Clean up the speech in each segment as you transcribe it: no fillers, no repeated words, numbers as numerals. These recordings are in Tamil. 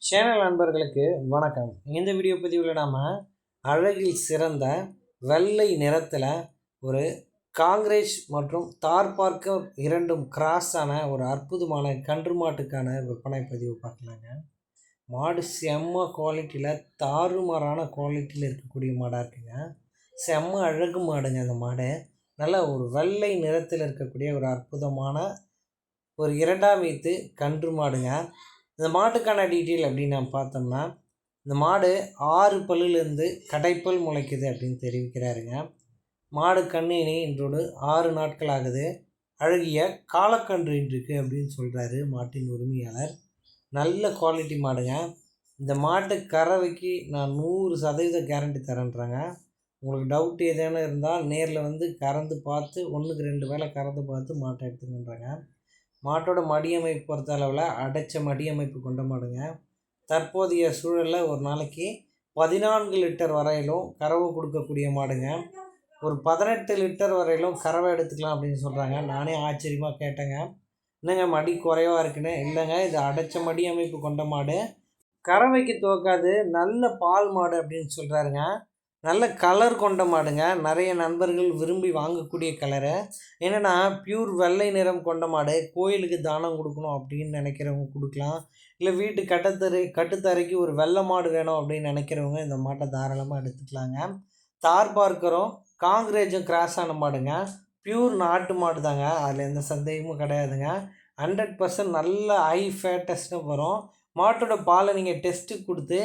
சேனல் நண்பர்களுக்கு வணக்கம். இந்த வீடியோ பதிவில் நாம் அழகில் சிறந்த வெள்ளை நிறத்தில் ஒரு காங்கிரேஜ் மற்றும் தார்பார்க்கர் இரண்டும் கிராஸான ஒரு அற்புதமான கன்று மாட்டுக்கான விற்பனை பதிவு பார்க்கலாங்க. மாடு செம்ம குவாலிட்டியில் தாறுமாறான குவாலிட்டியில் இருக்கக்கூடிய மாடாக இருக்குங்க. செம்ம அழகு மாடுங்க. அந்த மாடு நல்ல ஒரு வெள்ளை நிறத்தில் இருக்கக்கூடிய ஒரு அற்புதமான ஒரு இரண்டாம் வீத்து கன்று மாடுங்க. இந்த மாட்டுக்கான டீட்டெயில் அப்படின்னு நம்ம பார்த்தோம்னா, இந்த மாடு 6 பல்லுலேருந்து கடைப்பல் முளைக்குது அப்படின்னு தெரிவிக்கிறாருங்க. மாடு கண்ணினி இன்றோடு 6 நாட்கள் ஆகுது. அழகிய காலக்கன்று இன்றிருக்கு அப்படின்னு சொல்கிறாரு மாட்டின் உரிமையாளர். நல்ல குவாலிட்டி மாடுங்க. இந்த மாட்டு கறவைக்கு நான் 100% கேரண்டி தரேன்றாங்க. உங்களுக்கு டவுட் ஏதேனும் இருந்தால் நேரில் வந்து கறந்து பார்த்து 1க்கு 2 வேளை கறந்து பார்த்து மாட்டை எடுத்துக்கன்றாங்க. மாட்டோட மடியமைப்பு பொறுத்த அளவில் அடைச்ச மடியமைப்பு கொண்ட மாடுங்க. தற்போதைய சூழலில் ஒரு நாளைக்கு 14 லிட்டர் வரையிலும் கறவை கொடுக்கக்கூடிய மாடுங்க. ஒரு 18 லிட்டர் வரையிலும் கறவை எடுத்துக்கலாம் அப்படின்னு சொல்கிறாங்க. நானே ஆச்சரியமாக கேட்டேங்க, என்னங்க மடி குறைவாக இருக்குன்னு. இல்லைங்க, இது அடைச்ச மடி அமைப்பு கொண்ட மாடு, கறவைக்கு துவக்காது, நல்ல பால் மாடு அப்படின்னு சொல்கிறாருங்க. நல்ல கலர் கொண்ட மாடுங்க. நிறைய நண்பர்கள் விரும்பி வாங்கக்கூடிய கலரு. என்னென்னா பியூர் வெள்ளை நிறம் கொண்ட மாடு. கோயிலுக்கு தானம் கொடுக்கணும் அப்படின்னு நினைக்கிறவங்க கொடுக்கலாம். இல்லை வீட்டு கட்டுத்தரைக்கு ஒரு வெள்ளை மாடு வேணும் அப்படின்னு நினைக்கிறவங்க இந்த மாட்டை தாராளமாக எடுத்துக்கலாங்க. தார்பார்க்கரும் காங்கிரேஜும் கிராஸான மாடுங்க. பியூர் நாட்டு மாடு தாங்க, அதில் எந்த சந்தேகமும் கிடையாதுங்க. 100% நல்ல ஹை ஃபேட்டஸ்ட்டு வரும். மாட்டோட பாலை நீங்கள் டெஸ்ட்டுக்கு கொடுத்து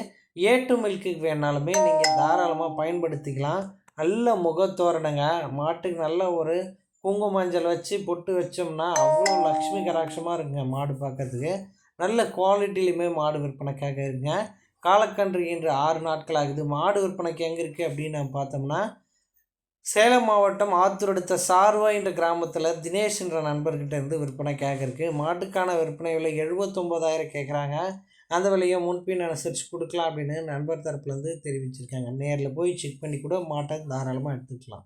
ஏட்டு மில்க்குக்கு வேணாலுமே நீங்கள் தாராளமாக பயன்படுத்திக்கலாம். நல்ல முகத்தோரணங்க. மாட்டுக்கு நல்ல ஒரு குங்கும மஞ்சள் வச்சு பொட்டு வச்சோம்னா அவ்வளோ லக்ஷ்மி கடாட்சமாக இருக்குங்க மாடு பார்க்கறதுக்கு. நல்ல குவாலிட்டிலையுமே மாடு விற்பனைக்காக இருக்குங்க. காலக்கன்று இன்று 6 நாட்கள் ஆகுது. மாடு விற்பனைக்கு எங்கே இருக்குது அப்படின்னு நம்ம பார்த்தோம்னா, சேலம் மாவட்டம் ஆத்தூர் அடுத்த சார்வா என்ற கிராமத்தில் தினேஷ் என்ற நண்பர்கிட்ட இருந்து விற்பனைக்காக இருக்குது. மாட்டுக்கான விற்பனை விலை 79,000 கேட்குறாங்க. அந்த விலையை முன்பின் அனுசரித்து கொடுக்கலாம் அப்படின்னு நண்பர் தரப்புலேருந்து தெரிவிச்சிருக்காங்க. நேரில் போய் செக் பண்ணி கூட மாட்டை தாராளமாக எடுத்துக்கலாம்.